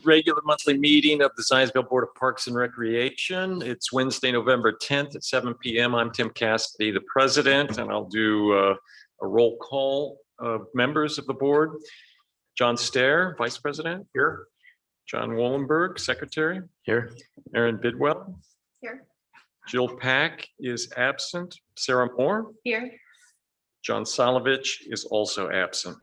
regular monthly meeting of the Zionsville Board of Parks and Recreation. It's Wednesday, November 10th at 7 p.m. I'm Tim Cassidy, the president, and I'll do a roll call of members of the board. John Stair, vice president. Here. John Wollenberg, secretary. Here. Aaron Bidwell. Here. Jill Pack is absent. Sarah Moore. Here. John Solovich is also absent.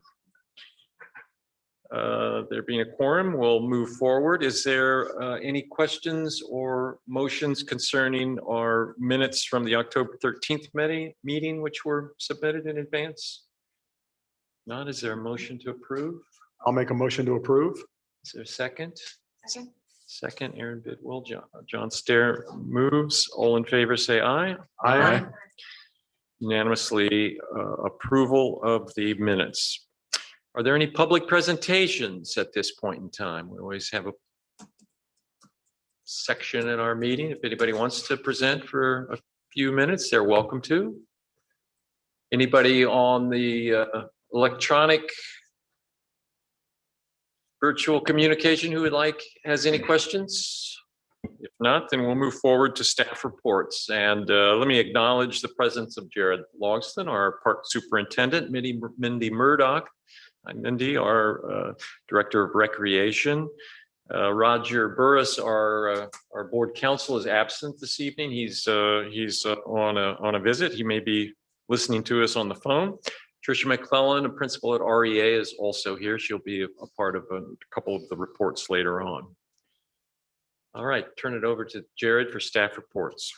There being a quorum, we'll move forward. Is there any questions or motions concerning our minutes from the October 13th meeting, which were submitted in advance? Not. Is there a motion to approve? I'll make a motion to approve. Is there a second? Second. Second, Aaron Bidwell. John Stair moves. All in favor, say aye. Aye. Unanimously approval of the minutes. Are there any public presentations at this point in time? We always have a section in our meeting. If anybody wants to present for a few minutes, they're welcome to. Anybody on the electronic virtual communication who has any questions? If not, then we'll move forward to staff reports. And let me acknowledge the presence of Jared Logston, our park superintendent, Mindy Murdoch. Mindy, our director of recreation. Roger Burris, our board counsel, is absent this evening. He's on a visit. He may be listening to us on the phone. Tricia McClellan, a principal at REA, is also here. She'll be a part of a couple of the reports later on. All right, turn it over to Jared for staff reports.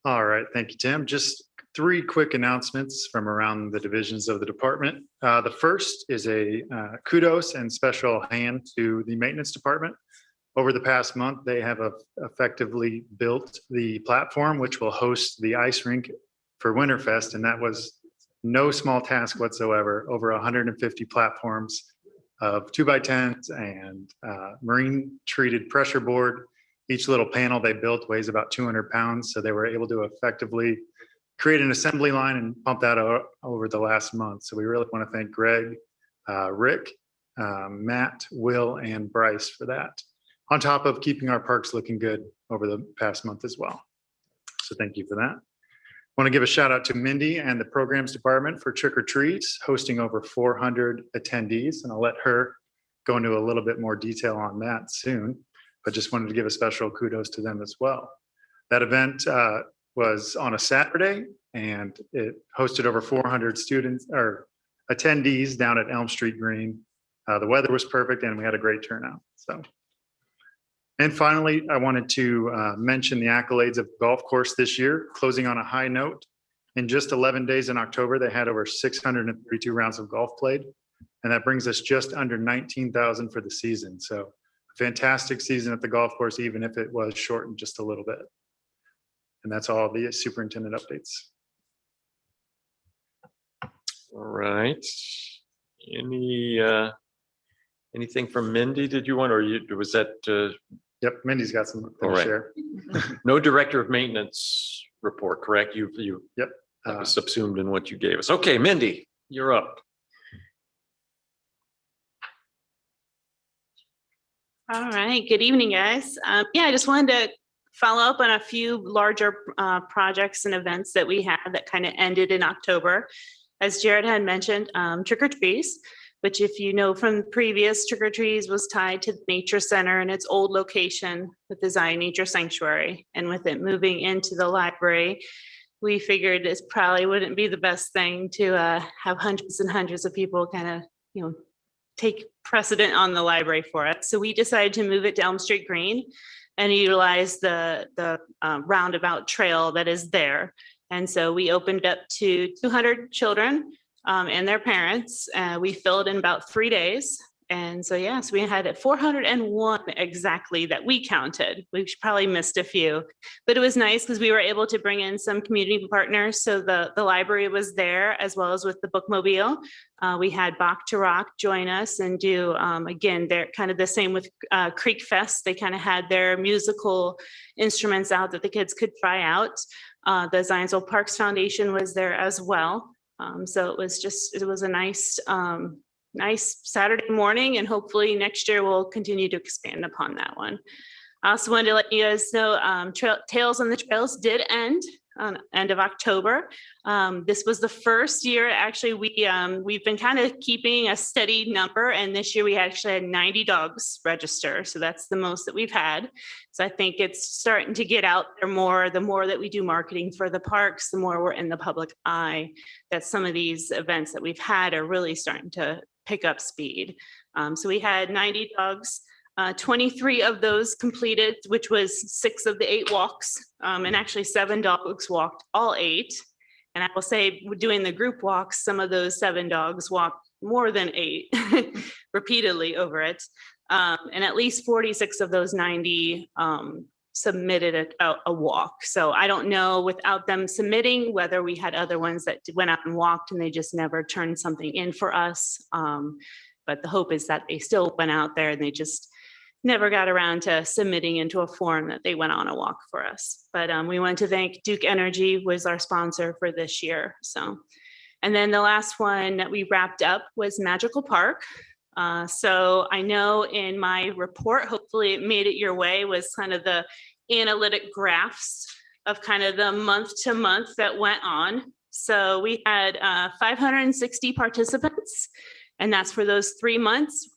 All right, thank you, Tim. Just 3 quick announcements from around the divisions of the department. The first is a kudos and special hand to the maintenance department. Over the past month, they have effectively built the platform which will host the ice rink for Winterfest, and that was no small task whatsoever. Over 150 platforms of 2x10s and marine treated pressure board. Each little panel they built weighs about 200 pounds, so they were able to effectively create an assembly line and pump that over the last month. So we really want to thank Greg, Rick, Matt, Will, and Bryce for that, on top of keeping our parks looking good over the past month as well. So thank you for that. I want to give a shout out to Mindy and the programs department for Trick or Treats, hosting over 400 attendees, and I'll let her go into a little bit more detail on that soon, but just wanted to give a special kudos to them as well. That event was on a Saturday, and it hosted over 400 students or attendees down at Elm Street Green. The weather was perfect, and we had a great turnout. And finally, I wanted to mention the accolades of the golf course this year, closing on a high note. In just 11 days in October, they had over 632 rounds of golf played, and that brings us just under 19,000 for the season. So a fantastic season at the golf course, even if it was shortened just a little bit. And that's all the superintendent updates. All right. Anything from Mindy? Did you want, or was that? Yep, Mindy's got some to share. No director of maintenance report, correct? Yep. That was subsumed in what you gave us. Okay, Mindy, you're up. All right. Good evening, guys. I just wanted to follow up on a few larger projects and events that we had that kind of ended in October. As Jared had mentioned, Trick or Trees, which, if you know from previous, Trick or Trees was tied to the Nature Center and its old location with the Zion Nature Sanctuary. And with it moving into the library, we figured this probably wouldn't be the best thing to have hundreds and hundreds of people kind of, take precedent on the library for it. So we decided to move it to Elm Street Green and utilize the roundabout trail that is there. And so we opened up to 200 children and their parents. We filled in about 3 days. And so, yes, we had 401 exactly that we counted. We probably missed a few, but it was nice because we were able to bring in some community partners. So the library was there, as well as with the bookmobile. We had Bach to Rock join us and do, again, they're kind of the same with Creek Fest. They kind of had their musical instruments out that the kids could try out. The Zionsville Parks Foundation was there as well. So it was a nice nice Saturday morning, and hopefully next year we'll continue to expand upon that one. I also wanted to let you guys know, Tales on the Trails did end on end of October. This was the first year, actually, we've been kind of keeping a steady number, and this year we actually had 90 dogs register. So that's the most that we've had. So I think it's starting to get out there more. The more that we do marketing for the parks, the more we're in the public eye, that some of these events that we've had are really starting to pick up speed. So we had 90 dogs. 23 of those completed, which was 6 of the 8 walks, and actually 7 dogs walked all 8. And I will say, doing the group walks, some of those 7 dogs walked more than 8 repeatedly over it. And at least 46 of those 90 submitted a walk. So I don't know, without them submitting, whether we had other ones that went out and walked and they just never turned something in for us. But the hope is that they still went out there and they just never got around to submitting into a form that they went on a walk for us. But we want to thank Duke Energy was our sponsor for this year. So, and then the last one that we wrapped up was Magical Park. So I know in my report, hopefully it made it your way, was kind of the analytic graphs of kind of the month to month that went on. So we had 560 participants, and that's for those 3 months.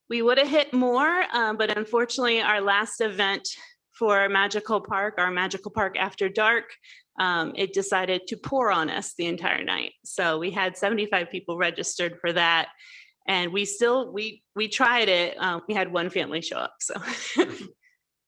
We would have hit more, but unfortunately our last event for Magical Park, our Magical Park After Dark, it decided to pour on us the entire night. So we had 75 people registered for that. And we tried it. We had one family show up. So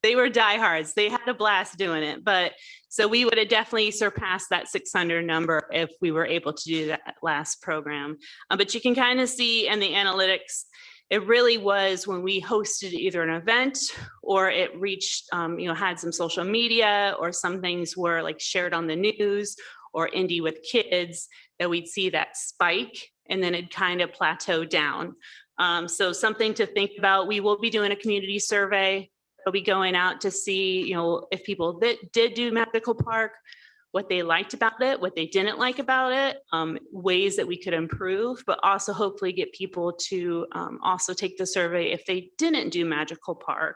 they were diehards. They had a blast doing it. But so we would have definitely surpassed that 600 number if we were able to do that last program. But you can kind of see in the analytics, it really was when we hosted either an event or it reached, had some social media, or some things were like shared on the news or Indie with Kids, that we'd see that spike and then it kind of plateau down. So something to think about. We will be doing a community survey. We'll be going out to see, if people that did do Magical Park, what they liked about it, what they didn't like about it, ways that we could improve, but also hopefully get people to also take the survey if they didn't do Magical Park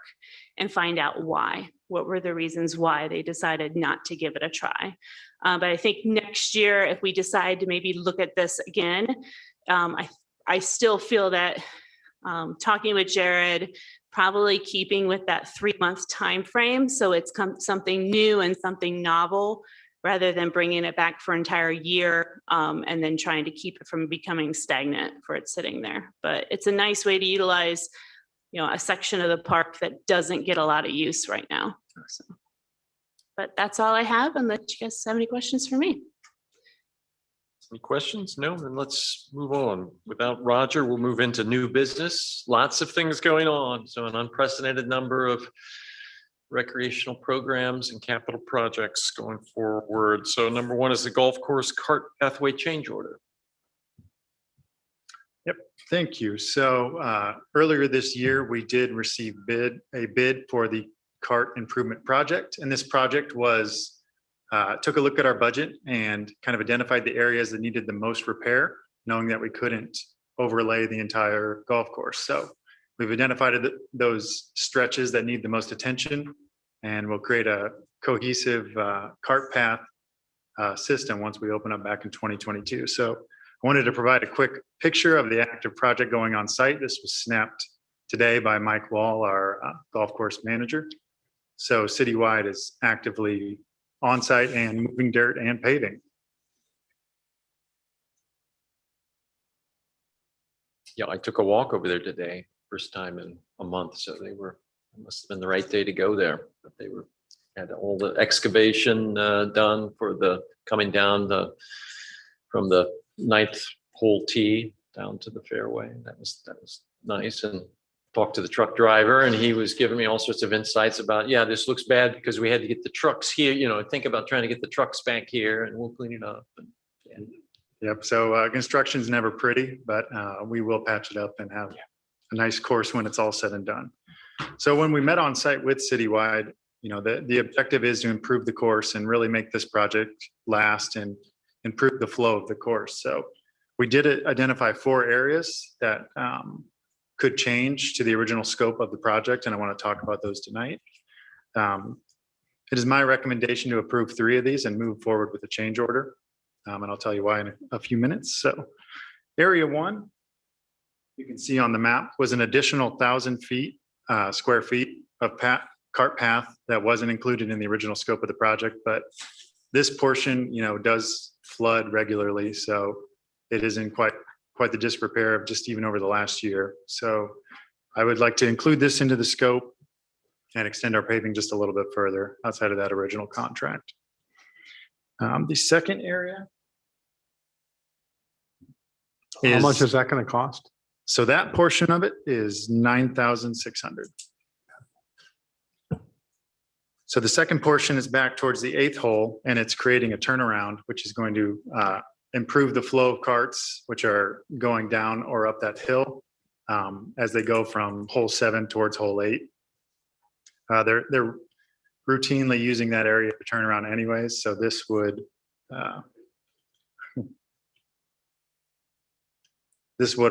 and find out why. What were the reasons why they decided not to give it a try? But I think next year, if we decide to maybe look at this again, I still feel that talking with Jared, probably keeping with that 3-month time frame, so it's something new and something novel, rather than bringing it back for an entire year and then trying to keep it from becoming stagnant for it sitting there. But it's a nice way to utilize, a section of the park that doesn't get a lot of use right now. So, but that's all I have, unless you guys have any questions for me. Any questions? No, then let's move on. Without Roger, we'll move into new business. Lots of things going on. So an unprecedented number of recreational programs and capital projects going forward. So number 1 is the golf course cart pathway change order. Yep, thank you. So earlier this year, we did receive a bid for the cart improvement project. And this project was, took a look at our budget and kind of identified the areas that needed the most repair, knowing that we couldn't overlay the entire golf course. So we've identified those stretches that need the most attention, and we'll create a cohesive cart path system once we open up back in 2022. So I wanted to provide a quick picture of the active project going on site. This was snapped today by Mike Wall, our golf course manager. So Citywide is actively on site and moving dirt and paving. Yeah, I took a walk over there today, first time in a month. So it must have been the right day to go there. But they had all the excavation done for the coming down from the 9th hole tee down to the fairway. That was nice. And talked to the truck driver, and he was giving me all sorts of insights about, this looks bad because we had to get the trucks here, think about trying to get the trucks back here and we'll clean it up. And, Yep. So construction's never pretty, but we will patch it up and have a nice course when it's all said and done. So when we met on site with Citywide, the objective is to improve the course and really make this project last and improve the flow of the course. So We did identify 4 areas that could change to the original scope of the project, and I want to talk about those tonight. It is my recommendation to approve 3 of these and move forward with a change order. And I'll tell you why in a few minutes. So area 1, you can see on the map, was an additional 1,000 square feet of cart path that wasn't included in the original scope of the project, but this portion, does flood regularly. So it is in quite the disrepair of just even over the last year. So I would like to include this into the scope and extend our paving just a little bit further outside of that original contract. The second area. How much is that going to cost? So that portion of it is $9,600. So the second portion is back towards the 8th hole, and it's creating a turnaround, which is going to improve the flow of carts, which are going down or up that hill as they go from hole 7 towards hole 8. They're routinely using that area to turn around anyways, so this would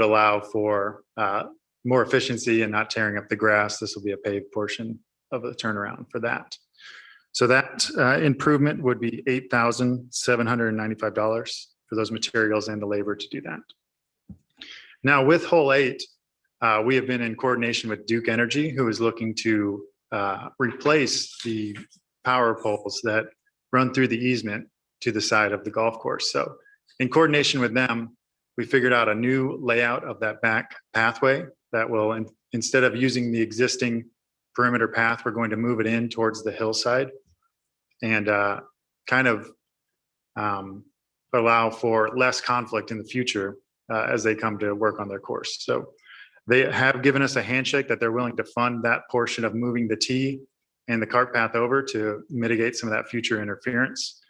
allow for more efficiency and not tearing up the grass. This will be a paved portion of the turnaround for that. So that improvement would be $8,795 for those materials and the labor to do that. Now with hole 8, we have been in coordination with Duke Energy, who is looking to replace the power poles that run through the easement to the side of the golf course. So in coordination with them, we figured out a new layout of that back pathway that will, instead of using the existing perimeter path, we're going to move it in towards the hillside and kind of allow for less conflict in the future as they come to work on their course. So they have given us a handshake that they're willing to fund that portion of moving the tee and the cart path over to mitigate some of that future interference.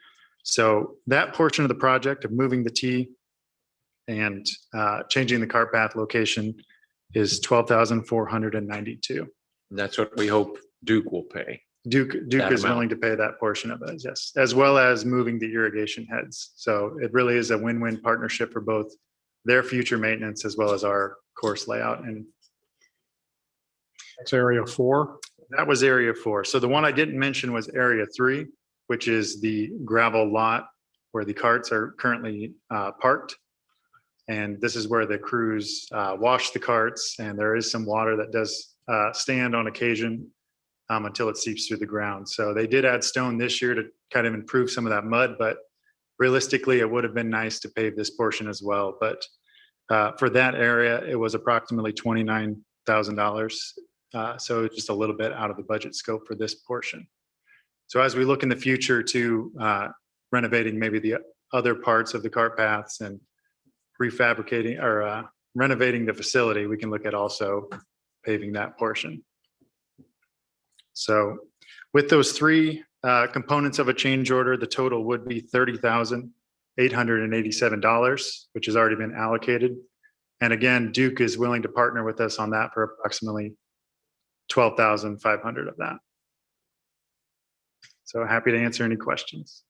So that portion of the project of moving the tee and changing the cart path location is $12,492. And that's what we hope Duke will pay. Duke That is amount. willing to pay that portion of it, yes, as well as moving the irrigation heads. So it really is a win-win partnership for both their future maintenance as well as our course layout. And It's area 4. that was area 4. So the one I didn't mention was area 3, which is the gravel lot where the carts are currently parked. And this is where the crews wash the carts, and there is some water that does stand on occasion until it seeps through the ground. So they did add stone this year to kind of improve some of that mud, but realistically, it would have been nice to pave this portion as well. But for that area, it was approximately $29,000. So just a little bit out of the budget scope for this portion. So as we look in the future to renovating maybe the other parts of the cart paths and refabricating or renovating the facility, we can look at also paving that portion. So with those 3 components of a change order, the total would be $30,887, which has already been allocated. And again, Duke is willing to partner with us on that for approximately $12,500 of that. So happy to answer any questions.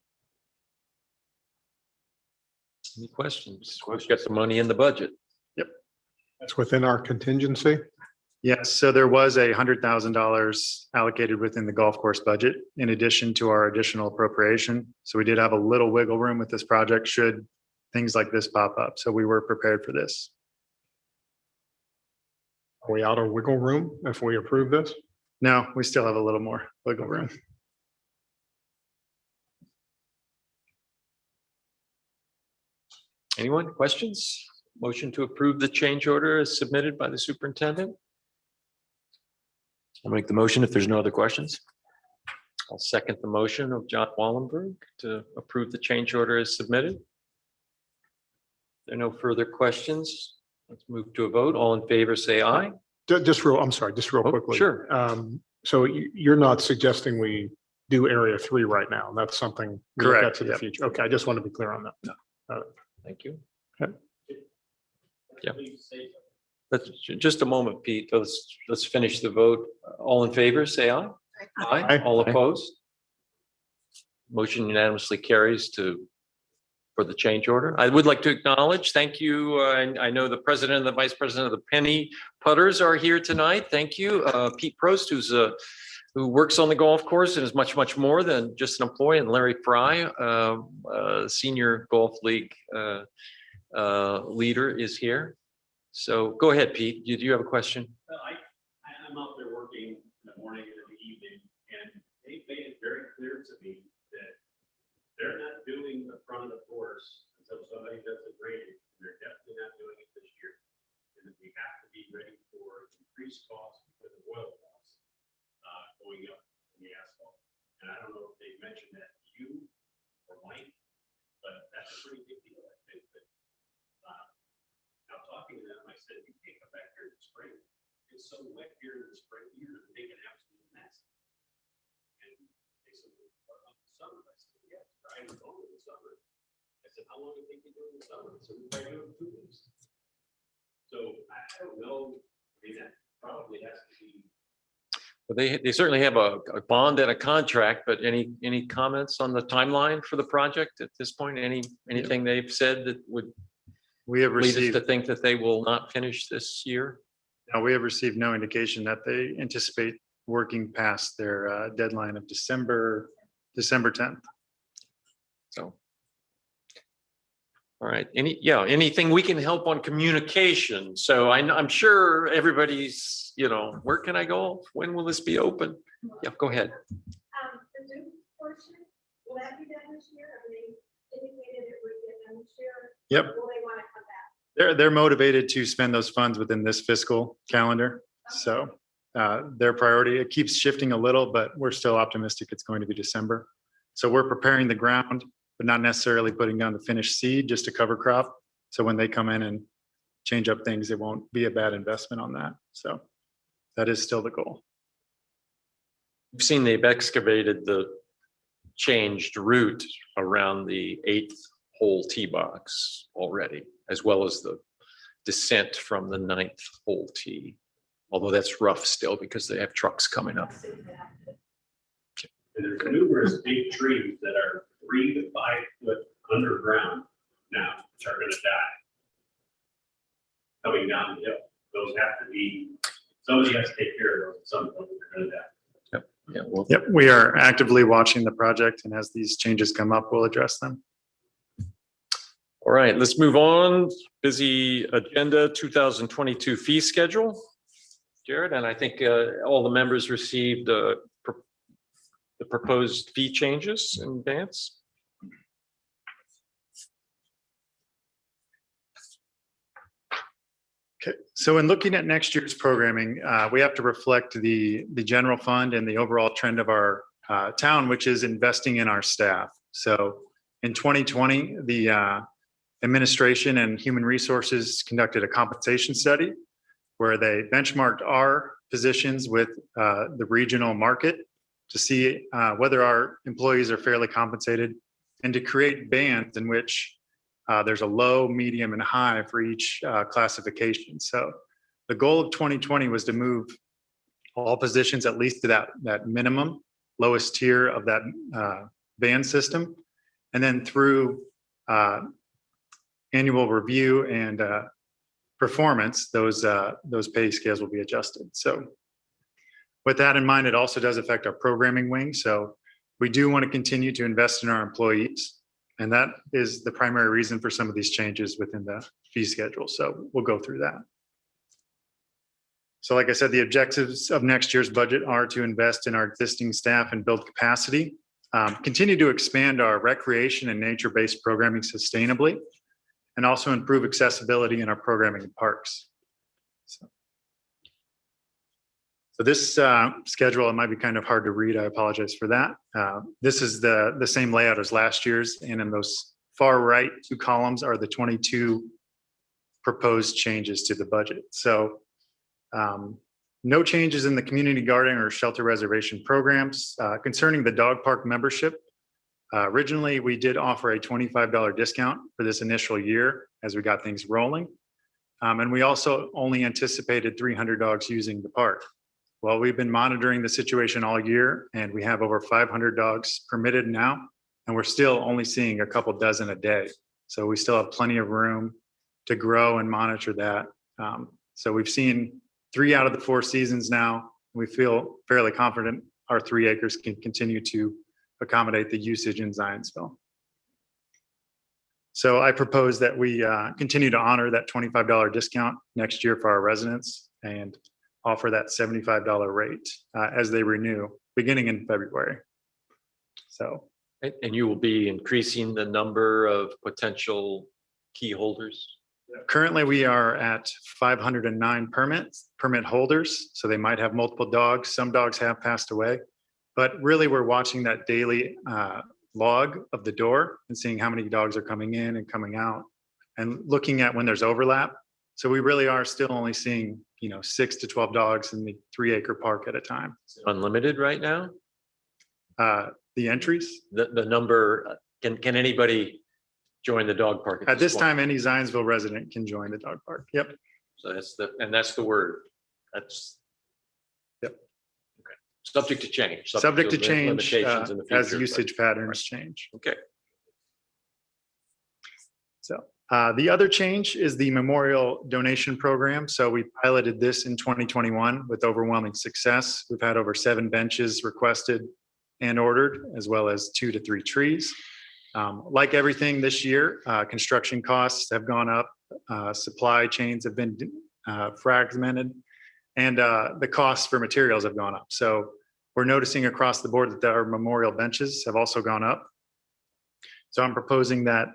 Any questions? We've got the money in the budget. That's within our contingency. Yes, so there was $100,000 allocated within the golf course budget in addition to our additional appropriation. So we did have a little wiggle room with this project should things like this pop up. So we were prepared for this. Are we out of wiggle room if we approve this? No, we still have a little more wiggle room. Anyone? Questions? Motion to approve the change order as submitted by the superintendent? I'll make the motion if there's no other questions. I'll second the motion of John Wallenberg to approve the change order as submitted. There are no further questions. Let's move to a vote. All in favor, say aye. Just real Oh, quickly. sure. So you're not suggesting we do area 3 right now? That's something we look at Correct, to the yep. future. Okay, I just want to be clear on that. Thank you. Okay. Yeah. Let's just a moment, Pete. Let's finish the vote. All in favor, say aye. Aye. All opposed? Motion unanimously carries to for the change order. I would like to acknowledge, thank you. I know the president and the vice president of the Penny Putters are here tonight. Thank you. Pete Prost, who works on the golf course and is much, much more than just an employee, and Larry Fry, senior golf league leader, is here. So go ahead, Pete. Do you have a question? I'm out there working in the morning and in the evening, and they made it very clear to me that they're not doing the front of the course until somebody does the grading. They're definitely not doing it this year. And that we have to be ready for increased costs because of oil costs going up in the asphalt. And I don't know if they mentioned that to you or Mike, but that's a pretty big deal. I think that now talking to them, I said, you can't come back here in the spring. It's so wet here in the spring, you're gonna make an absolute mess. And they said, well, what about the summer? I said, yeah, I was going in the summer. I said, how long do you think you do in the summer? So we might do it 2 weeks. So I don't know, I mean, that probably has to be. Well, they certainly have a bond and a contract, but any comments on the timeline for the project at this point? Anything they've said that would We have lead us received, to think that they will not finish this year? no, we have received no indication that they anticipate working past their deadline of December 10th. So. All right, anything we can help on communication? So I'm sure everybody's, where can I go? When will this be open? Yeah, go ahead. The Duke portion, will that be done this year? Have they indicated it would get done this year? Yep. Will they want to come back? They're motivated to spend those funds within this fiscal calendar. So their priority, it keeps shifting a little, but we're still optimistic it's going to be December. So we're preparing the ground, but not necessarily putting down the finished seed, just a cover crop. So when they come in and change up things, it won't be a bad investment on that. So that is still the goal. You've seen they've excavated the changed route around the 8th hole tee box already, as well as the descent from the 9th hole tee. Although that's rough still because they have trucks coming up. And there's numerous big trees that are 3 to 5 foot underground now, which are gonna die. Coming down the hill, those have to be, somebody has to take care of those at some point, they're gonna die. Yeah, well, Yep, we are actively watching the project, and as these changes come up, we'll address them. all right, let's move on. Busy agenda, 2022 fee schedule. Jared, and I think all the members received the proposed fee changes in advance. Okay, so in looking at next year's programming, we have to reflect the general fund and the overall trend of our town, which is investing in our staff. So in 2020, the administration and human resources conducted a compensation study where they benchmarked our positions with the regional market to see whether our employees are fairly compensated and to create bands in which there's a low, medium, and high for each classification. So the goal of 2020 was to move all positions at least to that minimum, lowest tier of that band system. And then through annual review and performance, those pay scales will be adjusted. So with that in mind, it also does affect our programming wing. So we do want to continue to invest in our employees. And that is the primary reason for some of these changes within the fee schedule. So we'll go through that. So like I said, the objectives of next year's budget are to invest in our existing staff and build capacity, continue to expand our recreation and nature-based programming sustainably, and also improve accessibility in our programming in parks. So this schedule, it might be kind of hard to read. I apologize for that. This is the same layout as last year's, and in those far right 2 columns are the 22 proposed changes to the budget. So no changes in the community garden or shelter reservation programs. Concerning the dog park membership, originally we did offer a $25 discount for this initial year as we got things rolling. And we also only anticipated 300 dogs using the park. Well, we've been monitoring the situation all year, and we have over 500 dogs permitted now, and we're still only seeing a couple dozen a day. So we still have plenty of room to grow and monitor that. So we've seen 3 out of the 4 seasons now. We feel fairly confident our 3 acres can continue to accommodate the usage in Zionsville. So I propose that we continue to honor that $25 discount next year for our residents and offer that $75 rate as they renew beginning in February. So, And you will be increasing the number of potential key holders? currently we are at 509 permit holders. So they might have multiple dogs. Some dogs have passed away, but really we're watching that daily log of the door and seeing how many dogs are coming in and coming out and looking at when there's overlap. So we really are still only seeing, 6 to 12 dogs in the 3-acre park at a time. Unlimited right now? The entries The number, can anybody join the dog park? at this point? time, any Zionsville resident can join the dog park. Yep. So that's the word. That's. Yep. Okay. Subject to change. Subject to change limitations in the as future, usage patterns change. Okay. So the other change is the memorial donation program. So we piloted this in 2021 with overwhelming success. We've had over 7 benches requested and ordered, as well as 2 to 3 trees. Like everything this year, construction costs have gone up, supply chains have been fragmented, and the costs for materials have gone up. So we're noticing across the board that our memorial benches have also gone up. So I'm proposing that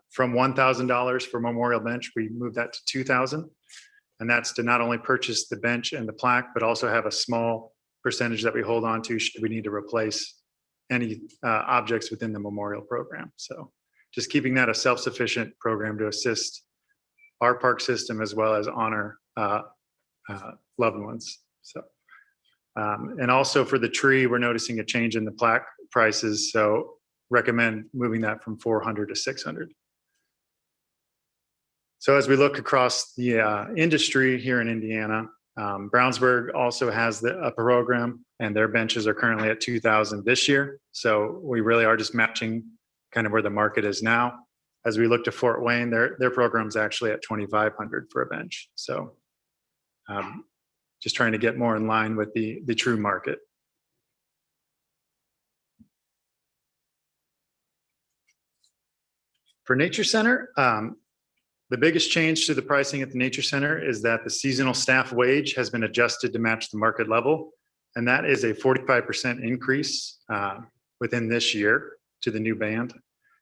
from $1,000 for memorial bench, we move that to $2,000. And that's to not only purchase the bench and the plaque, but also have a small percentage that we hold on to should we need to replace any objects within the memorial program. So just keeping that a self-sufficient program to assist our park system as well as honor loved ones. So, and also for the tree, we're noticing a change in the plaque prices. So recommend moving that from 400 to 600. So as we look across the industry here in Indiana, Brownsburg also has a program, and their benches are currently at 2,000 this year. So we really are just matching kind of where the market is now. As we look to Fort Wayne, their program's actually at 2,500 for a bench. So just trying to get more in line with the true market. For Nature Center, the biggest change to the pricing at the Nature Center is that the seasonal staff wage has been adjusted to match the market level. And that is a 45% increase within this year to the new band.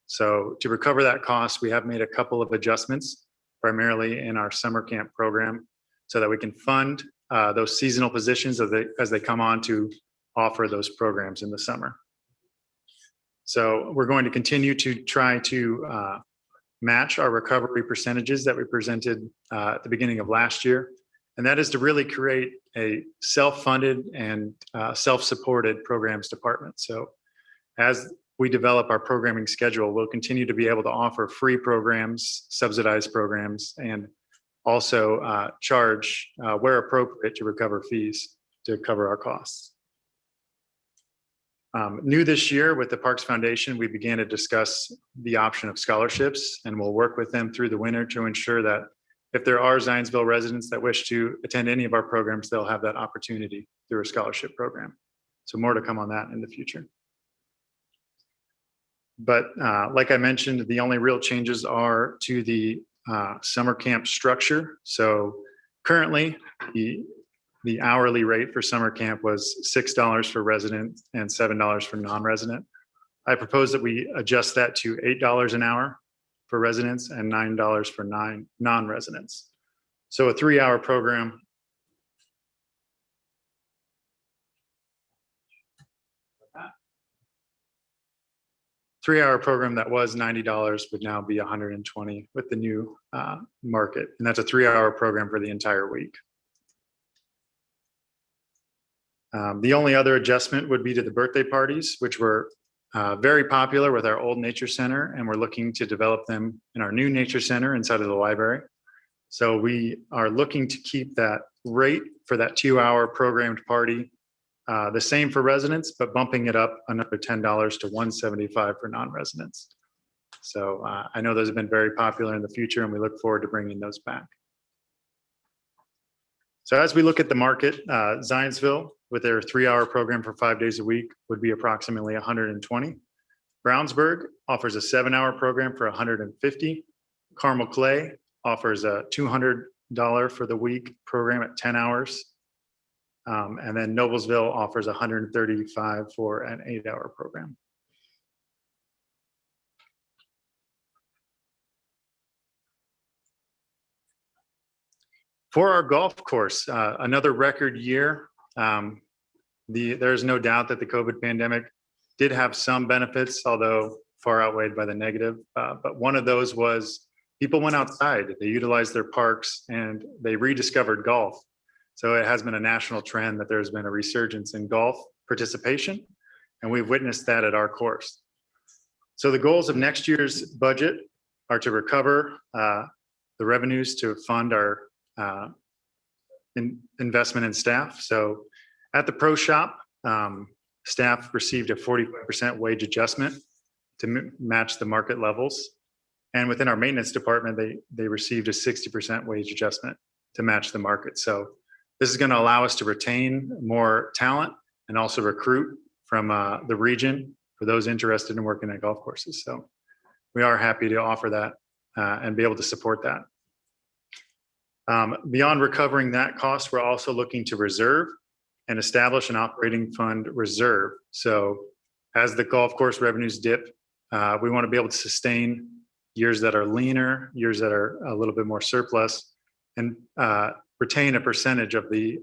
So to recover that cost, we have made a couple of adjustments, primarily in our summer camp program, so that we can fund those seasonal positions as they come on to offer those programs in the summer. So we're going to continue to try to match our recovery percentages that we presented at the beginning of last year. And that is to really create a self-funded and self-supported programs department. So as we develop our programming schedule, we'll continue to be able to offer free programs, subsidized programs, and also charge where appropriate to recover fees to cover our costs. New this year with the Parks Foundation, we began to discuss the option of scholarships, and we'll work with them through the winter to ensure that if there are Zionsville residents that wish to attend any of our programs, they'll have that opportunity through a scholarship program. So more to come on that in the future. But like I mentioned, the only real changes are to the summer camp structure. So currently, the hourly rate for summer camp was $6 for resident and $7 for non-resident. I propose that we adjust that to $8 an hour for residents and $9 for non-residents. So a 3-hour program. Three-hour program that was $90 would now be $120 with the new market. And that's a 3-hour program for the entire week. The only other adjustment would be to the birthday parties, which were very popular with our old nature center, and we're looking to develop them in our new nature center inside of the library. So we are looking to keep that rate for that 2-hour programmed party the same for residents, but bumping it up another $10 to $175 for non-residents. So I know those have been very popular in the future, and we look forward to bringing those back. So as we look at the market, Zionsville, with their 3-hour program for 5 days a week, would be approximately 120. Brownsburg offers a 7-hour program for 150. Carmel Clay offers a $200 for the week program at 10 hours. And then Noblesville offers 135 for an 8-hour program. For our golf course, another record year. There's no doubt that the COVID pandemic did have some benefits, although far outweighed by the negative. But one of those was people went outside, they utilized their parks, and they rediscovered golf. So it has been a national trend that there's been a resurgence in golf participation, and we've witnessed that at our course. So the goals of next year's budget are to recover the revenues to fund our investment in staff. So at the pro shop, staff received a 45% wage adjustment to match the market levels. And within our maintenance department, they received a 60% wage adjustment to match the market. So this is going to allow us to retain more talent and also recruit from the region for those interested in working at golf courses. So we are happy to offer that and be able to support that. Beyond recovering that cost, we're also looking to reserve and establish an operating fund reserve. So as the golf course revenues dip, we want to be able to sustain years that are leaner, years that are a little bit more surplus, and retain a percentage of the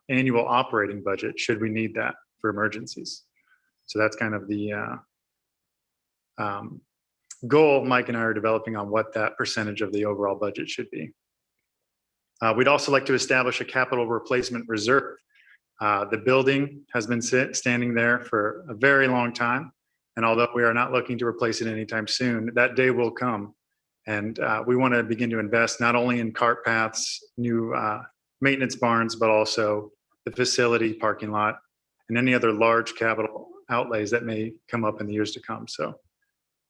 annual operating budget should we need that for emergencies. So that's kind of the goal Mike and I are developing on what that percentage of the overall budget should be. We'd also like to establish a capital replacement reserve. The building has been standing there for a very long time. And although we are not looking to replace it anytime soon, that day will come. And we want to begin to invest not only in cart paths, new maintenance barns, but also the facility, parking lot, and any other large capital outlays that may come up in the years to come. So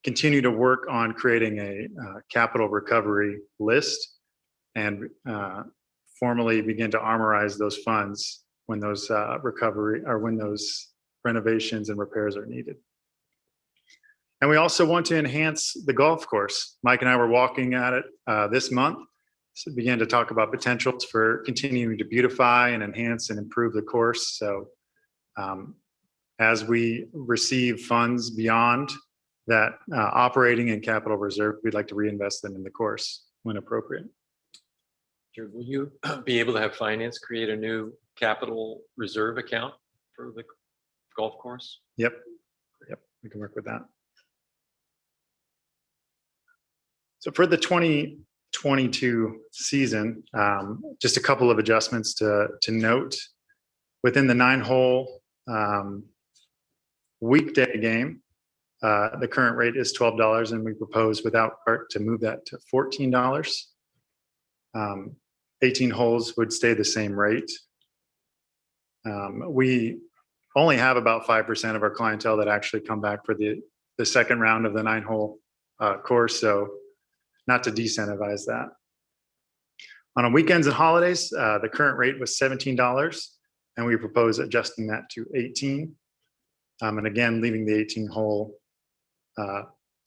continue to work on creating a capital recovery list and formally begin to armorize those funds when those when those renovations and repairs are needed. And we also want to enhance the golf course. Mike and I were walking at it this month, so began to talk about potentials for continuing to beautify and enhance and improve the course. So as we receive funds beyond that operating and capital reserve, we'd like to reinvest them in the course when appropriate. Will you be able to have finance create a new capital reserve account for the golf course? Yep, we can work with that. So for the 2022 season, just a couple of adjustments to note. Within the 9-hole weekday game, the current rate is $12, and we propose without cart to move that to $14. 18 holes would stay the same rate. We only have about 5% of our clientele that actually come back for the second round of the 9-hole course, so not to decentivize that. On weekends and holidays, the current rate was $17, and we propose adjusting that to 18. And again, leaving the 18-hole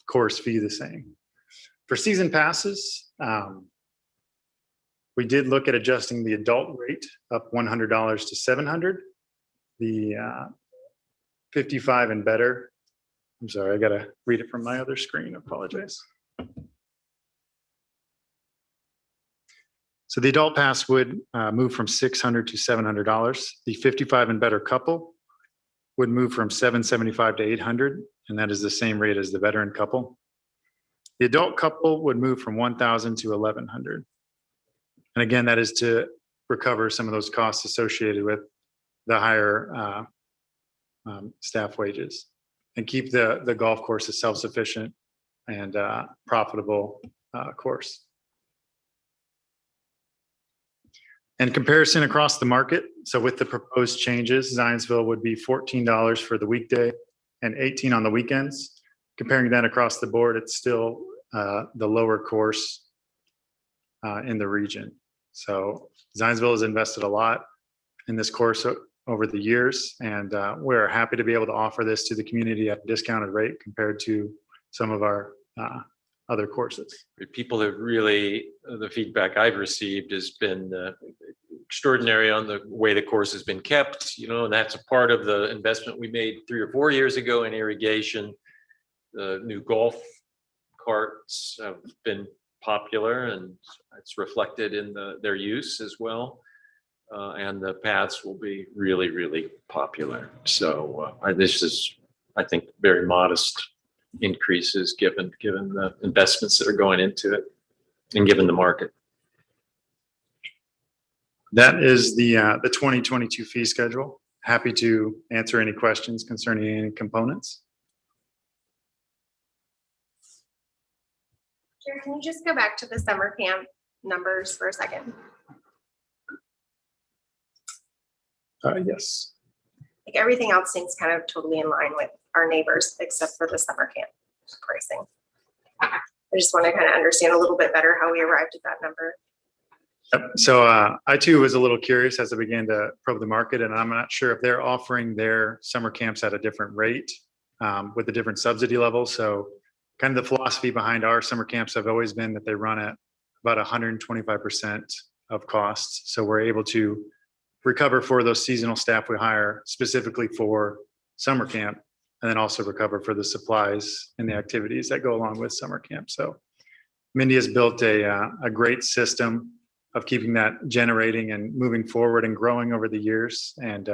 course fee the same. For season passes, we did look at adjusting the adult rate up $100 to $700. The 55 and better, I'm sorry, I gotta read it from my other screen, apologize. So the adult pass would move from $600 to $700. The 55 and better couple would move from $775 to $800, and that is the same rate as the veteran couple. The adult couple would move from $1,000 to $1,100. And again, that is to recover some of those costs associated with the higher staff wages and keep the golf course a self-sufficient and profitable course. And comparison across the market. So with the proposed changes, Zionsville would be $14 for the weekday and $18 on the weekends. comparing that across the board, it's still the lower course in the region. So Zionsville has invested a lot in this course over the years, and we're happy to be able to offer this to the community at a discounted rate compared to some of our other courses. People have really, the feedback I've received has been extraordinary on the way the course has been kept, and that's a part of the investment we made 3 or 4 years ago in irrigation. The new golf carts have been popular, and it's reflected in their use as well. And the paths will be really, really popular. So this is, I think, very modest increases given the investments that are going into it and given the market. That is the 2022 fee schedule. Happy to answer any questions concerning any components. Jared, can you just go back to the summer camp numbers for a second? Yes. Like everything else seems kind of totally in line with our neighbors, except for the summer camp pricing. I just want to kind of understand a little bit better how we arrived at that number. Yep. So I too was a little curious as I began to probe the market, and I'm not sure if they're offering their summer camps at a different rate with a different subsidy level. So kind of the philosophy behind our summer camps have always been that they run at about 125% of costs. So we're able to recover for those seasonal staff we hire specifically for summer camp, and then also recover for the supplies and the activities that go along with summer camp. So Mindy has built a great system of keeping that generating and moving forward and growing over the years. And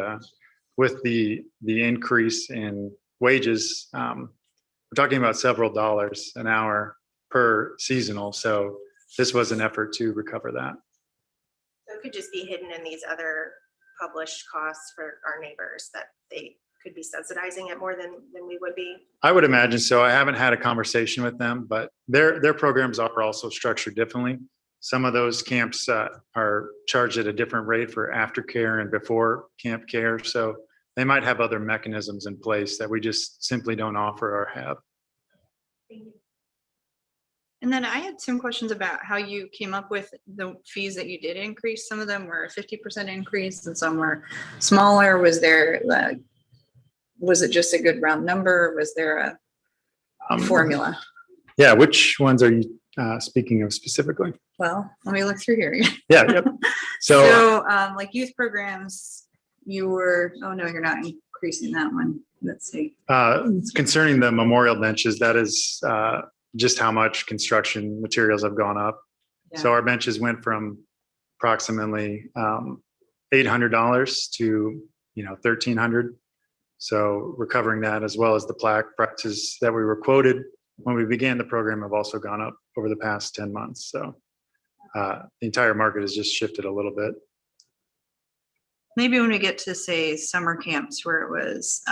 with the increase in wages, we're talking about several dollars an hour per seasonal. So this was an effort to recover that. So it could just be hidden in these other published costs for our neighbors that they could be subsidizing it more than we would be. I would imagine so. I haven't had a conversation with them, but their programs are also structured differently. Some of those camps are charged at a different rate for aftercare and before camp care. So they might have other mechanisms in place that we just simply don't offer or have. Thank you. And then I had some questions about how you came up with the fees that you did increase. Some of them were a 50% increase and some were smaller. Was it just a good round number? Was there a formula? Yeah, which ones are you speaking of specifically? Well, let me look through here. Yeah, yep. So Like youth programs, you were, oh no, you're not increasing that one. Let's see. concerning the memorial benches, that is just how much construction materials have gone up. Yeah. So our benches went from approximately $800 to $1,300. So recovering that, as well as the plaque prices that we were quoted when we began the program, have also gone up over the past 10 months. So the entire market has just shifted a little bit. Maybe when we get to say summer camps where it was,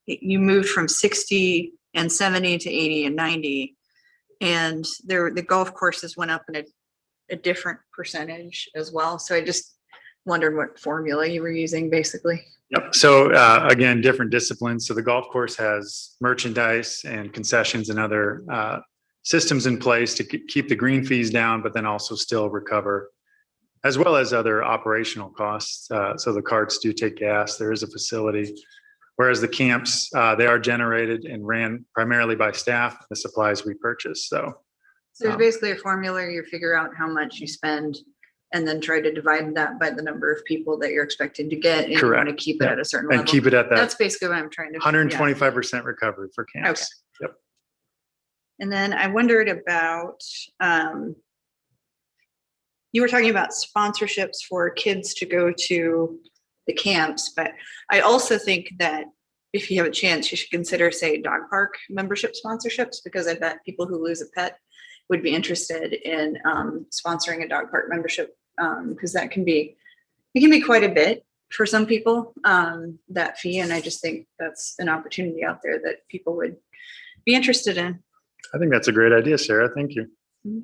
you moved from 60 and 70 to 80 and 90, and the golf courses went up in a different percentage as well. So I just wondered what formula you were using basically. Yep. So again, different disciplines. So the golf course has merchandise and concessions and other systems in place to keep the green fees down, but then also still recover, as well as other operational costs. So the carts do take gas. There is a facility. Whereas the camps, they are generated and ran primarily by staff, the supplies we purchase. So there's basically a formula. You figure out how much you spend and then try to divide that by the number of people that you're expecting to get. And you want to keep it at a certain level. And keep it at that. That's basically what I'm trying to. 125% recovery for camps. Okay. Yep. And then I wondered about, you were talking about sponsorships for kids to go to the camps, but I also think that if you have a chance, you should consider, say, dog park membership sponsorships, because I bet people who lose a pet would be interested in sponsoring a dog park membership, because it can be quite a bit for some people, that fee. And I just think that's an opportunity out there that people would be interested in. I think that's a great idea, Sarah. Thank you. Mm-hmm.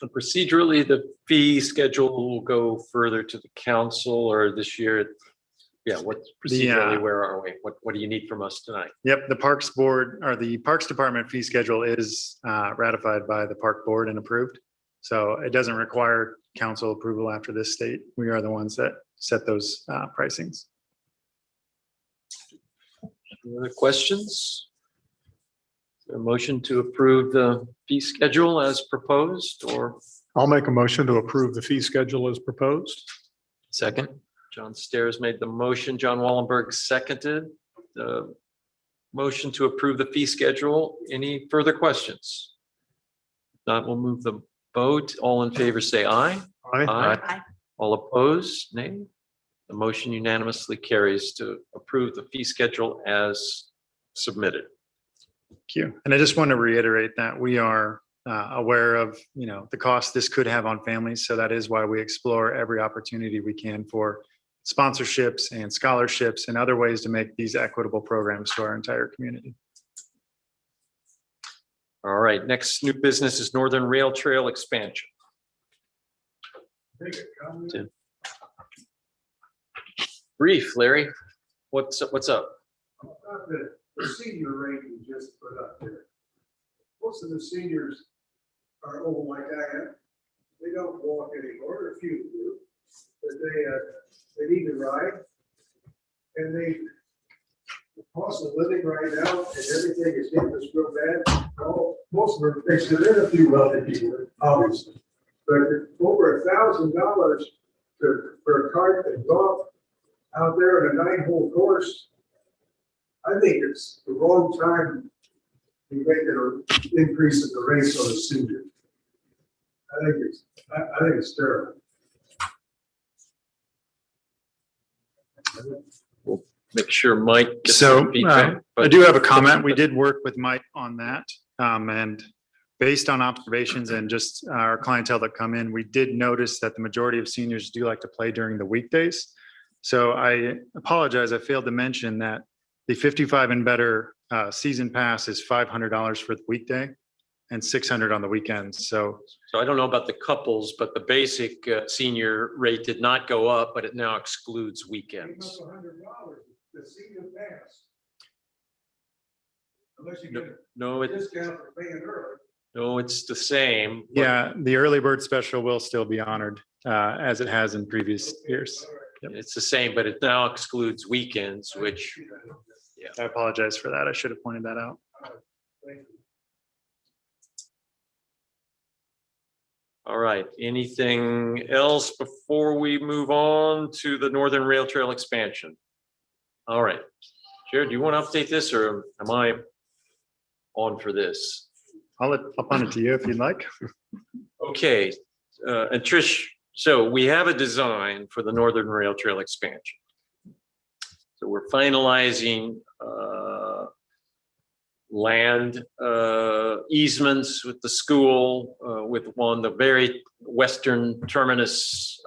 Procedurally, the fee schedule will go further to the council, or this year. Yeah, what procedurally, where are we? What do you need from us tonight? Yep, the Parks Board or the Parks Department fee schedule is ratified by the Park Board and approved. So it doesn't require council approval after this state. We are the ones that set those pricings. Any other questions? Is there a motion to approve the fee schedule as proposed, or I'll make a motion to approve the fee schedule as proposed. second? John Stairs made the motion. John Wallenberg seconded the motion to approve the fee schedule. Any further questions? If not, we'll move the vote. All in favor, say aye. Aye. Aye. All opposed, nay. The motion unanimously carries to approve the fee schedule as submitted. Thank you. And I just want to reiterate that we are aware of, the cost this could have on families. So that is why we explore every opportunity we can for sponsorships and scholarships and other ways to make these equitable programs to our entire community. All right, next new business is Northern Rail Trail expansion. Tim. Brief, Larry. What's up? The senior rate you just put up there. Most of the seniors are old like I am. They don't walk anymore, a few do, but they need to ride. And the cost of living right now and everything is getting us real bad. Well, most of them, they said there are a few wealthy people, obviously, but over $1,000 for a cart and golf out there in a 9-hole course. I think it's the wrong time to make an increase in the rates on the senior. I think it's terrible. We'll make sure Mike gets So some feedback. I but- do have a comment. We did work with Mike on that. And based on observations and just our clientele that come in, we did notice that the majority of seniors do like to play during the weekdays. So I apologize. I failed to mention that the 55 and better season pass is $500 for the weekday and $600 on the weekends. So So I don't know about the couples, but the basic senior rate did not go up, but it now excludes weekends. $100, the season pass. Unless you get No, a discount for paying early. no, it's the same. but- yeah, the early bird special will still be honored as it has in previous years. It's the same, but it now excludes weekends, which, I apologize for that. I should have pointed that out. all right. Anything else before we move on to the Northern Rail Trail expansion? All right. Jared, do you want to update this, or am I on for this? I'll punt it to you if you'd like. Okay, and Trish, so we have a design for the Northern Rail Trail expansion. So we're finalizing land easements with the school, with the very western terminus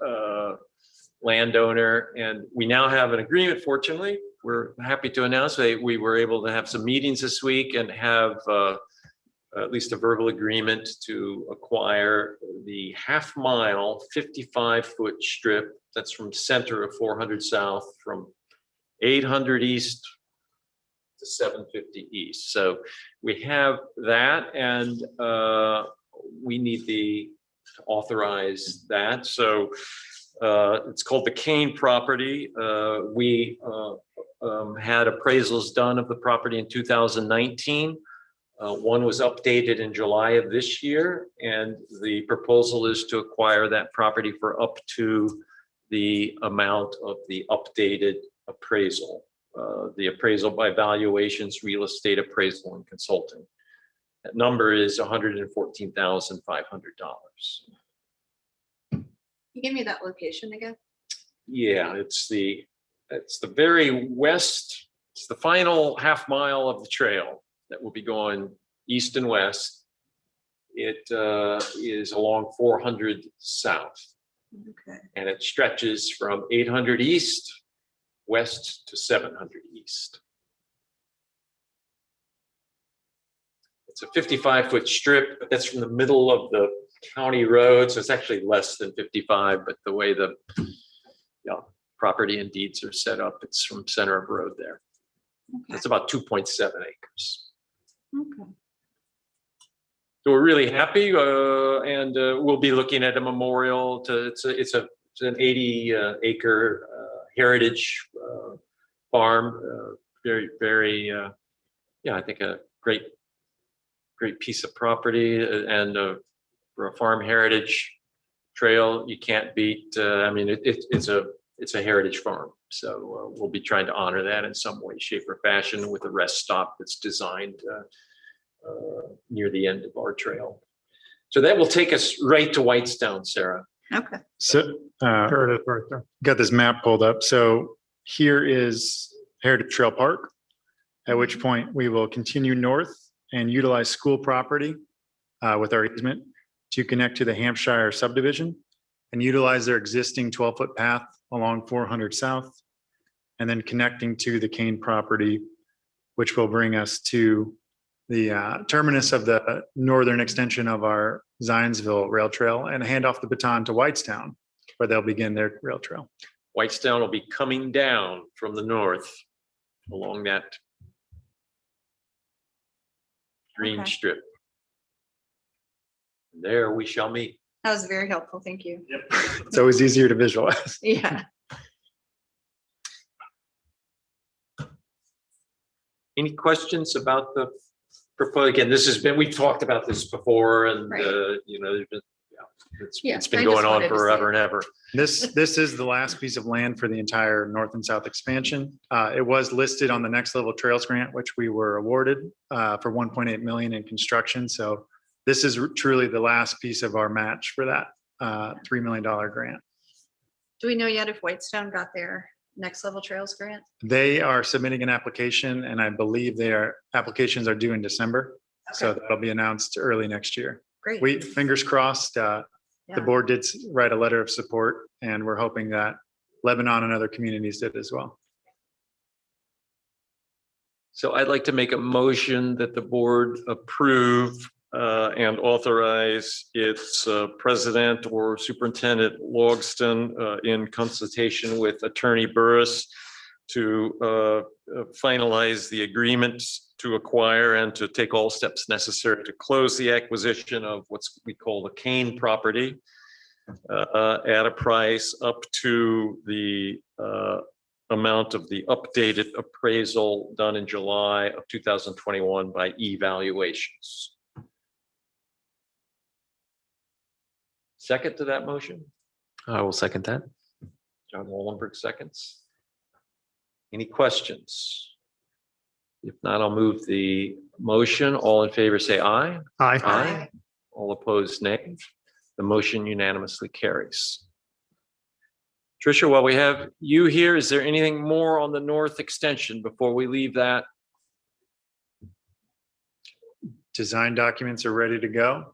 landowner, and we now have an agreement. Fortunately, we're happy to announce that we were able to have some meetings this week and have at least a verbal agreement to acquire the half-mile, 55-foot strip that's from center of 400 south, from 800 east to 750 east. So we have that, and we need to authorize that. So it's called the Kane property. We had appraisals done of the property in 2019. One was updated in July of this year, and the proposal is to acquire that property for up to the amount of the updated appraisal. The appraisal by Valuations, Real Estate Appraisal and Consulting. That number is $114,500. You give me that location again? Yeah, it's the very west. It's the final half mile of the trail that will be going east and west. It is along 400 south, Okay. and it stretches from 800 east west to 700 east. It's a 55-foot strip, but that's from the middle of the county road, so it's actually less than 55, but the way the property and deeds are set up, it's from center of road there. It's about 2.7 acres. Okay. So we're really happy, and we'll be looking at a memorial to, it's an 80 acre heritage farm, very, I think a great piece of property, and for a farm heritage trail, you can't beat, I mean, it's a heritage farm. So we'll be trying to honor that in some way, shape or fashion with a rest stop that's designed near the end of our trail. So that will take us right to Whitestown, Sarah. Okay. So There it is right there. got this map pulled up. So here is Heritage Trail Park, at which point we will continue north and utilize school property with our easement to connect to the Hampshire subdivision and utilize their existing 12-foot path along 400 South, and then connecting to the Kane property, which will bring us to the terminus of the northern extension of our Zionsville rail trail and hand off the baton to Whitestown, where they'll begin their rail trail. Whitestown will be coming down from the north along that green Okay. strip. There we shall meet. That was very helpful. Thank you. It's always easier to visualize. Yeah. Any questions about the proposal? Again, this has been, we've talked about this before, and Right. there's been, Yeah, it's been I just going on wanted to forever say- and ever. This is the last piece of land for the entire north and south expansion. It was listed on the Next Level Trails grant, which we were awarded for 1.8 million in construction. So this is truly the last piece of our match for that $3 million grant. Do we know yet if Whitestown got their Next Level Trails grant? They are submitting an application, and I believe their applications are due in December. So Okay. that'll be announced early next year. Great. We, fingers crossed, the Yeah. board did write a letter of support, and we're hoping that Lebanon and other communities did as well. So I'd like to make a motion that the board approve and authorize its president or superintendent Logston in consultation with Attorney Burris to finalize the agreement to acquire and to take all steps necessary to close the acquisition of what's we call the Kane property at a price up to the amount of the updated appraisal done in July of 2021 by evaluations. Second to that motion? I will second that. John Wallenberg seconds. Any questions? If not, I'll move the motion. All in favor, say aye. Aye. All opposed, nay. The motion unanimously carries. Tricia, while we have you here, is there anything more on the north extension before we leave that? Design documents are ready to go.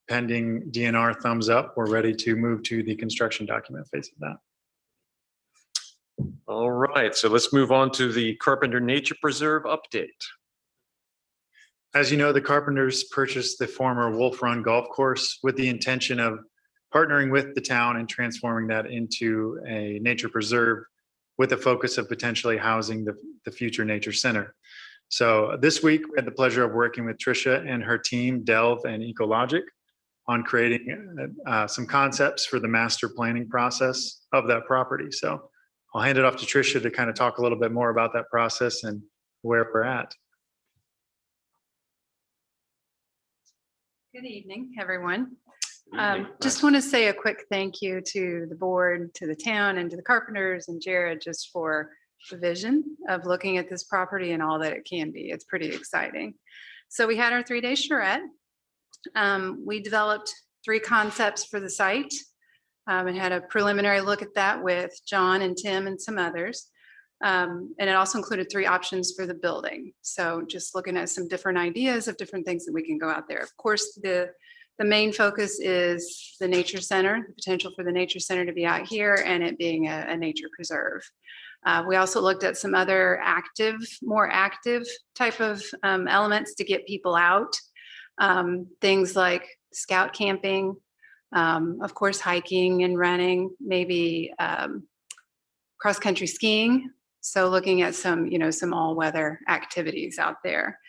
Pending DNR thumbs up, we're ready to move to the construction document phase of that. All right, so let's move on to the Carpenter Nature Preserve update. As you know, the Carpenters purchased the former Wolf Run Golf Course with the intention of partnering with the town and transforming that into a nature preserve with a focus of potentially housing the future nature center. So this week, we had the pleasure of working with Tricia and her team, Delve and Ecologic, on creating some concepts for the master planning process of that property. So I'll hand it off to Tricia to kind of talk a little bit more about that process and where we're at. Good evening, everyone. Just want to say a quick thank you to the board, to the town, and to the Carpenters and Jared just for the vision of looking at this property and all that it can be. It's pretty exciting. So we had our 3-day charrette. We developed 3 concepts for the site and had a preliminary look at that with John and Tim and some others. And it also included 3 options for the building. So just looking at some different ideas of different things that we can go out there. Of course, the main focus is the nature center, the potential for the nature center to be out here and it being a nature preserve. We also looked at some other more active type of elements to get people out. Things like scout camping, of course, hiking and running, maybe cross-country skiing. So looking at some, some all-weather activities out there.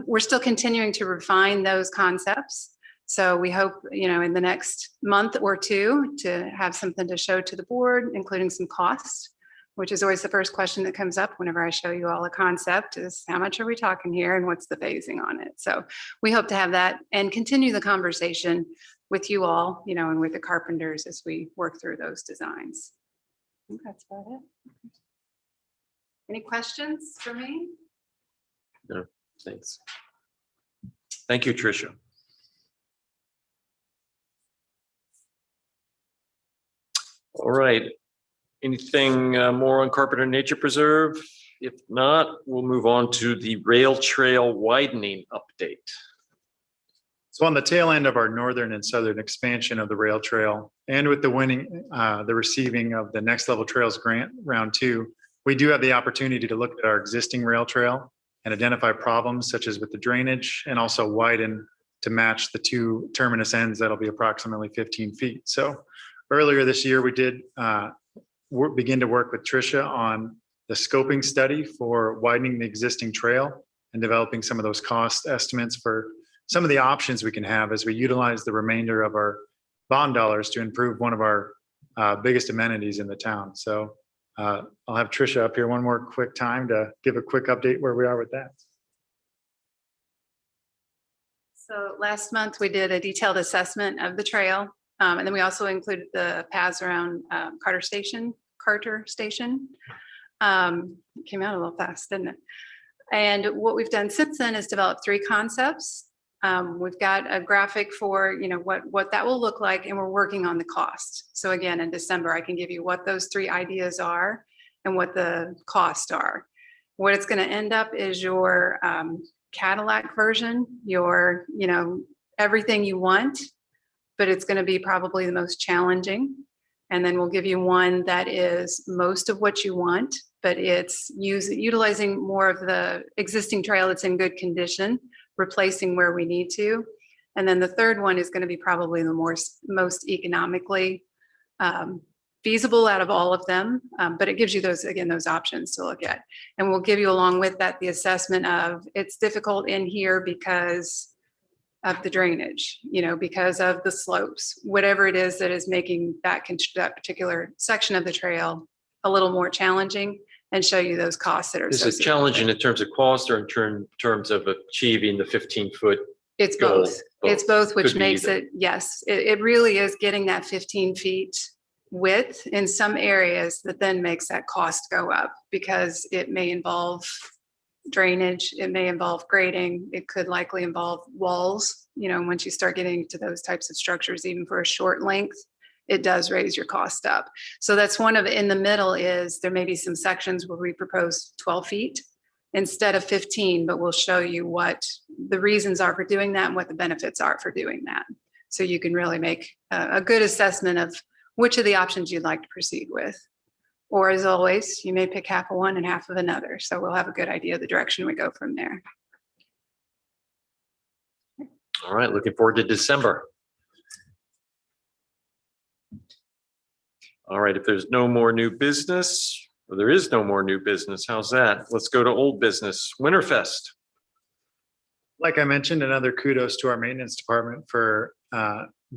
We're still continuing to refine those concepts. So we hope, in the next month or two to have something to show to the board, including some costs, which is always the first question that comes up whenever I show you all a concept is how much are we talking here and what's the phasing on it? So we hope to have that and continue the conversation with you all, and with the carpenters as we work through those designs. I think that's about it. Any questions for me? No, thanks. Thank you, Tricia. All right. Anything more on Carpenter Nature Preserve? If not, we'll move on to the rail trail widening update. So on the tail end of our northern and southern expansion of the rail trail, and with the the receiving of the Next Level Trails grant round 2, we do have the opportunity to look at our existing rail trail and identify problems such as with the drainage and also widen to match the 2 terminus ends that'll be approximately 15 feet. So earlier this year, we did begin to work with Tricia on the scoping study for widening the existing trail and developing some of those cost estimates for some of the options we can have as we utilize the remainder of our bond dollars to improve one of our biggest amenities in the town. So I'll have Tricia up here one more quick time to give a quick update where we are with that. So last month we did a detailed assessment of the trail. And then we also included the paths around Carter Station. It came out a little fast, didn't it? And what we've done since then is develop 3 concepts. We've got a graphic for, what that will look like, and we're working on the cost. So again, in December, I can give you what those 3 ideas are and what the costs are. What it's going to end up is your Cadillac version, your, everything you want, but it's going to be probably the most challenging. And then we'll give you one that is most of what you want, but it's utilizing more of the existing trail that's in good condition, replacing where we need to. And then the third one is going to be probably the most economically feasible out of all of them. But it gives you those options to look at. And we'll give you along with that the assessment of it's difficult in here because of the drainage, because of the slopes, whatever it is that is making that particular section of the trail a little more challenging, and show you those costs that are Is it challenging in terms of cost or in terms of achieving the 15-foot? It's goal? both. It's both, which Could be makes either. it, yes, it really is getting that 15 feet width in some areas that then makes that cost go up, because it may involve drainage, it may involve grading, it could likely involve walls. Once you start getting to those types of structures, even for a short length, it does raise your cost up. So that's one of, in the middle is there may be some sections where we propose 12 feet instead of 15, but we'll show you what the reasons are for doing that and what the benefits are for doing that. So you can really make a good assessment of which of the options you'd like to proceed with. Or as always, you may pick half of one and half of another. So we'll have a good idea of the direction we go from there. All right, looking forward to December. All right, if there's no more new business, or there is no more new business, how's that? Let's go to old business, Winterfest. Like I mentioned, another kudos to our maintenance department for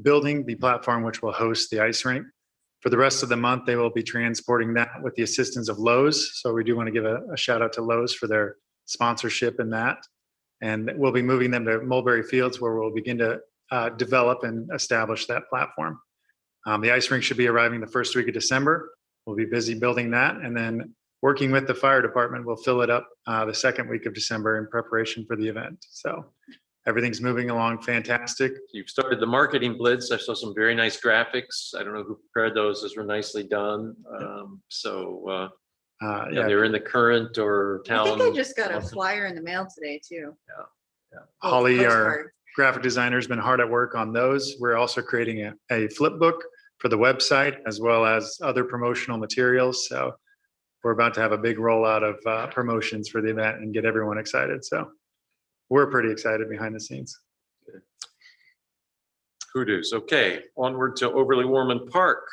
building the platform which will host the ice rink. For the rest of the month, they will be transporting that with the assistance of Lowe's. So we do want to give a shout out to Lowe's for their sponsorship in that. And we'll be moving them to Mulberry Fields, where we'll begin to develop and establish that platform. The ice rink should be arriving the first week of December. We'll be busy building that, and then working with the fire department, we'll fill it up the second week of December in preparation for the event. So everything's moving along fantastic. You've started the marketing blitz. I saw some very nice graphics. I don't know who prepared those. Those were nicely done. Yeah, they're in the Current or I Town. think I just got a flyer in the mail today too. Holly, our Postcard. graphic designer, has been hard at work on those. We're also creating a flip book for the website, as well as other promotional materials. So we're about to have a big rollout of promotions for the event and get everyone excited. So we're pretty excited behind the scenes. Kudos. Okay, onward to Overly Warman Park.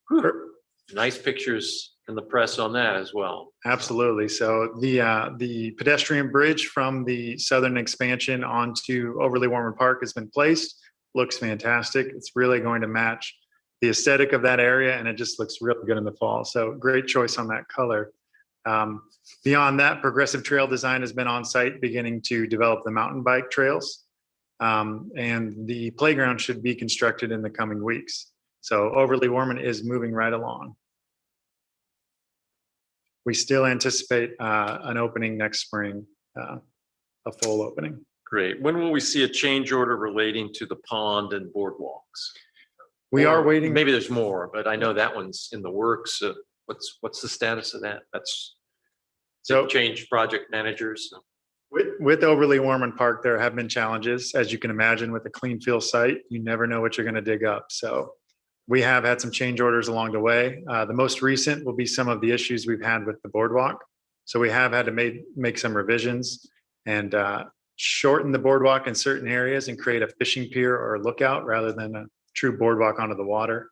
Whew, nice pictures in the press on that as well. Absolutely. So the pedestrian bridge from the southern expansion onto Overly Warman Park has been placed. Looks fantastic. It's really going to match the aesthetic of that area, and it just looks really good in the fall. So great choice on that color. Beyond that, progressive trail design has been on site, beginning to develop the mountain bike trails. And the playground should be constructed in the coming weeks. So Overly Warman is moving right along. We still anticipate an opening next spring, a full opening. Great. When will we see a change order relating to the pond and boardwalks? We Or are waiting. Maybe there's more, but I know that one's in the works. What's the status of that? That's So- change project managers. With Overly Warman Park, there have been challenges. As you can imagine, with a clean field site, you never know what you're going to dig up. So we have had some change orders along the way. The most recent will be some of the issues we've had with the boardwalk. So we have had to make some revisions and shorten the boardwalk in certain areas and create a fishing pier or lookout rather than a true boardwalk onto the water.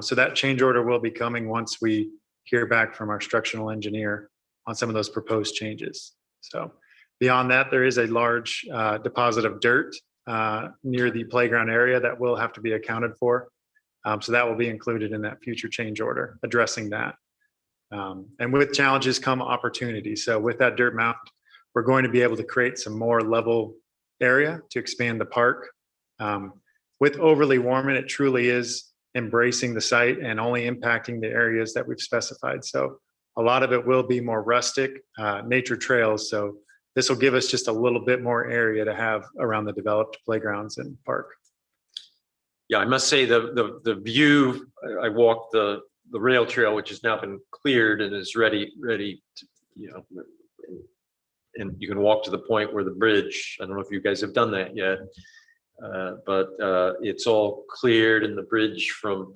So that change order will be coming once we hear back from our structural engineer on some of those proposed changes. So beyond that, there is a large deposit of dirt near the playground area that will have to be accounted for. So that will be included in that future change order, addressing that. And with challenges come opportunity. So with that dirt mound, we're going to be able to create some more level area to expand the park. With Overly Warman, it truly is embracing the site and only impacting the areas that we've specified. So a lot of it will be more rustic nature trails. So this will give us just a little bit more area to have around the developed playgrounds and park. Yeah, I must say the view, I walked the rail trail, which has now been cleared and is ready to, and you can walk to the point where the bridge, I don't know if you guys have done that yet, but it's all cleared and the bridge from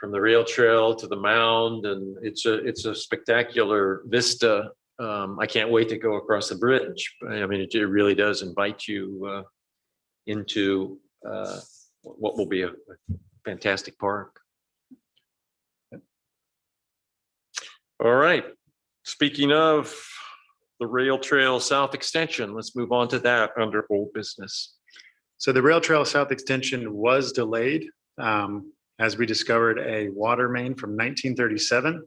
the rail trail to the mound, and it's a spectacular vista. I can't wait to go across the bridge. I mean, it really does invite you into what will be a fantastic park. All right. Speaking of the rail trail south extension, let's move on to that under old business. So the rail trail south extension was delayed as we discovered a water main from 1937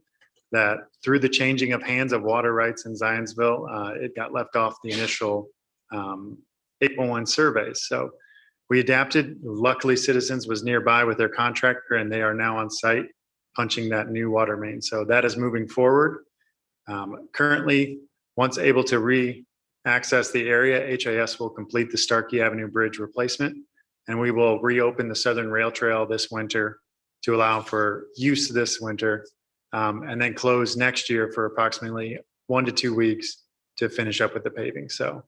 that through the changing of hands of water rights in Zionsville, it got left off the initial 811 surveys. So we adapted. Luckily, Citizens was nearby with their contractor and they are now on site punching that new water main. So that is moving forward. Currently, once able to re-access the area, HIS will complete the Starkey Avenue Bridge replacement, and we will reopen the Southern Rail Trail this winter to allow for use this winter, and then close next year for approximately 1 to 2 weeks to finish up with the paving. So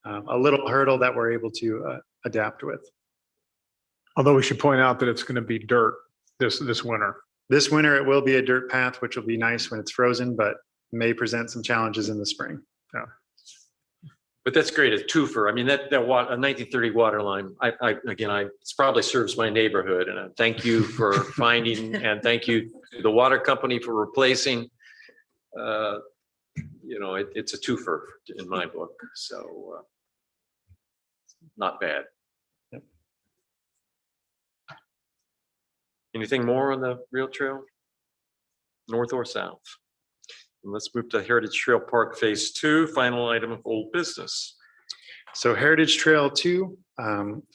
a little hurdle that we're able to adapt with. Although we should point out that it's going to be dirt this winter. This winter, it will be a dirt path, which will be nice when it's frozen, but may present some challenges in the spring. Yeah. But that's great, a twofer. I mean, a 1930 water line, it probably serves my neighborhood, and I thank you for finding, and thank you to the water company for replacing. It's a twofer in my book, so not bad. Yep. Anything more on the rail trail? North or south? And let's move to Heritage Trail Park Phase 2, final item of old business. So Heritage Trail 2,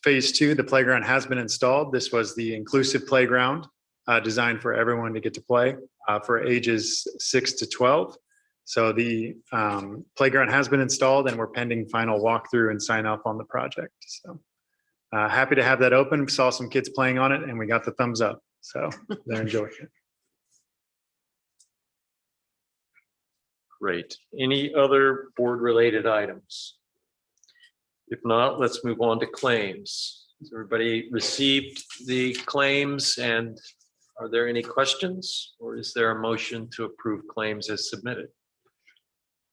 Phase 2, the playground has been installed. This was the inclusive playground designed for everyone to get to play for ages 6 to 12. So the playground has been installed and we're pending final walkthrough and sign off on the project. So happy to have that open. Saw some kids playing on it and we got the thumbs up. So they're enjoying it. Great. Any other board-related items? If not, let's move on to claims. Has everybody received the claims, and are there any questions, or is there a motion to approve claims as submitted?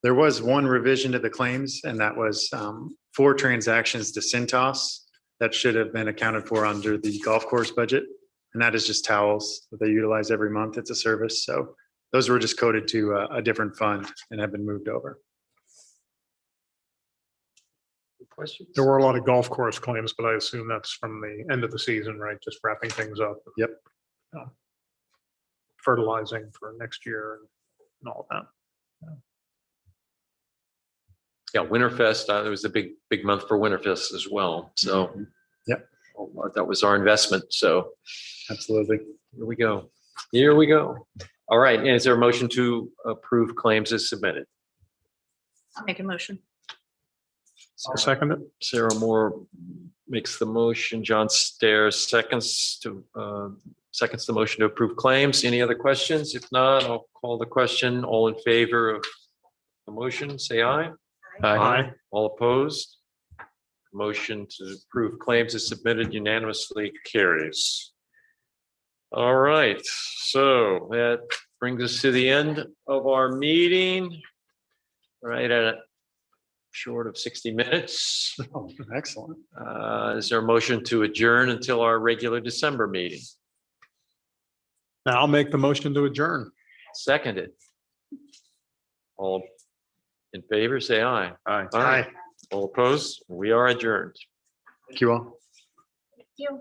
There was one revision to the claims, and that was 4 transactions to Cintas that should have been accounted for under the golf course budget. And that is just towels that they utilize every month. It's a service. So those were just coded to a different fund and have been moved over. Questions? There were a lot of golf course claims, but I assume that's from the end of the season, right? Just wrapping things up. Yep. Fertilizing for next year and all that. Yeah, Winterfest, it was a big month for Winterfest as well. So Yep. That was our investment. So Absolutely. here we go. Here we go. All right. And is there a motion to approve claims as submitted? I'll make a motion. I'll second it. Sarah Moore makes the motion. John Stairs seconds the motion to approve claims. Any other questions? If not, I'll call the question. All in favor of the motion, say aye. Aye. All opposed? Motion to approve claims is submitted unanimously carries. All right, so that brings us to the end of our meeting. Right at short of 60 minutes. Oh, excellent. Is there a motion to adjourn until our regular December meeting? Now I'll make the motion to adjourn. Seconded. All in favor, say aye. Aye. Aye. All opposed? We are adjourned. Thank you all. Thank you.